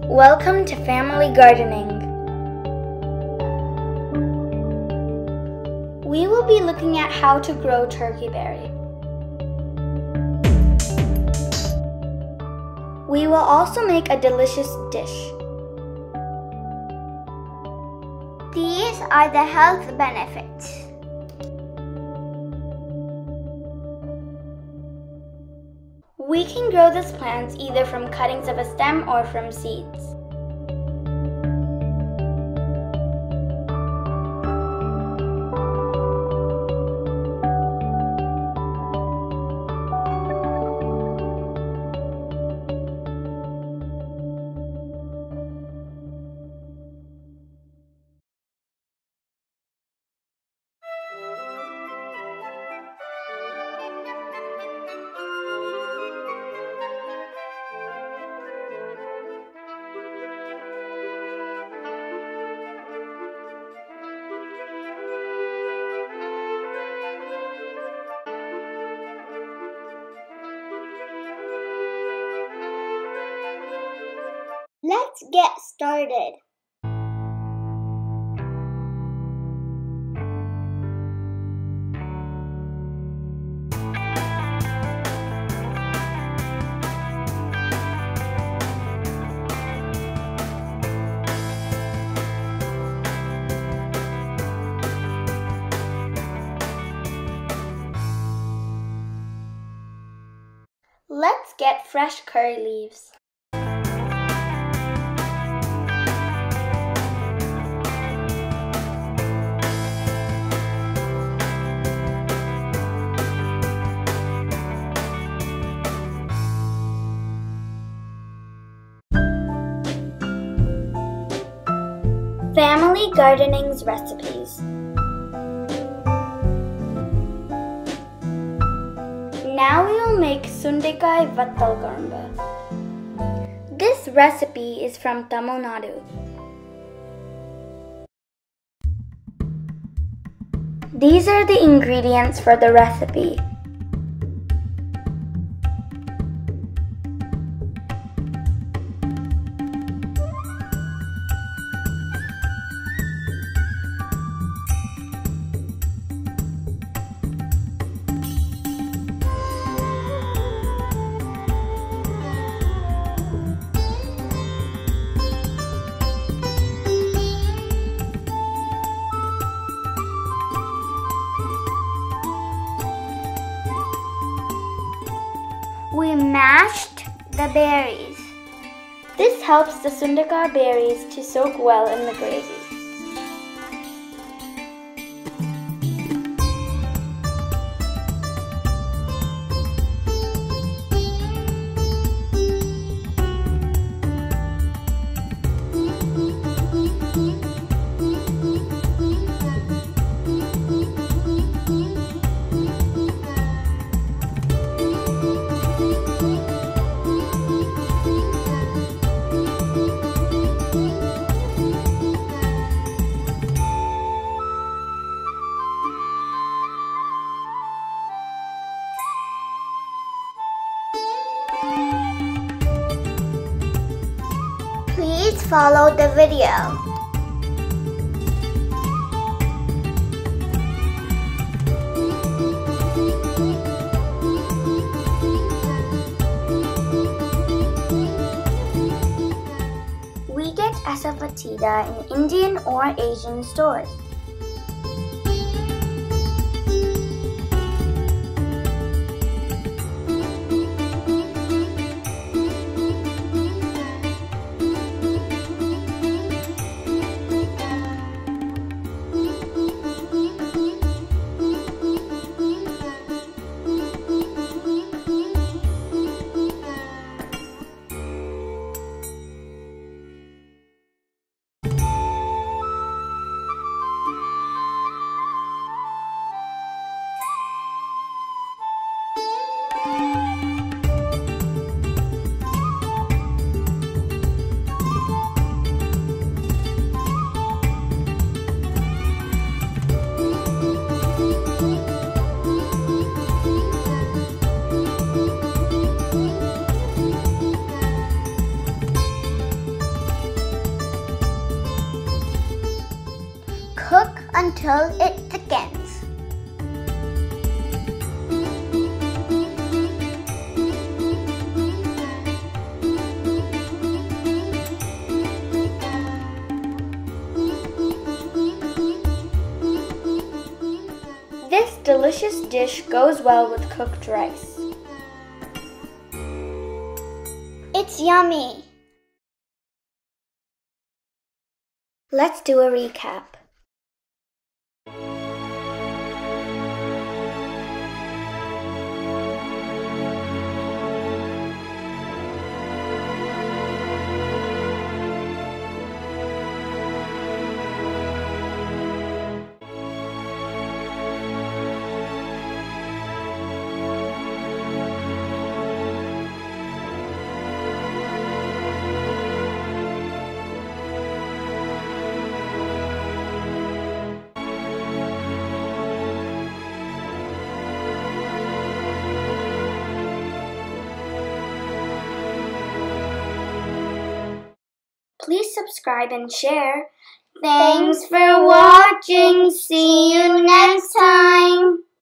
Welcome to Family Gardening. We will be looking at how to grow turkeyberry. We will also make a delicious dish. These are the health benefits. We can grow these plants either from cuttings of a stem or from seeds. Let's get started. Let's get fresh curry leaves. Family Gardening's recipes. Now we will make Sundaikkai Vathal Kuzhambu. This recipe is from Tamil Nadu. These are the ingredients for the recipe. We mashed the berries. This helps the Sundakkai berries to soak well in the gravy. Please follow the video. We get asafoetida in Indian or Asian stores. until it thickens. This delicious dish goes well with cooked rice. It's yummy! Let's do a recap. Please subscribe and share. Thanks for watching. See you next time.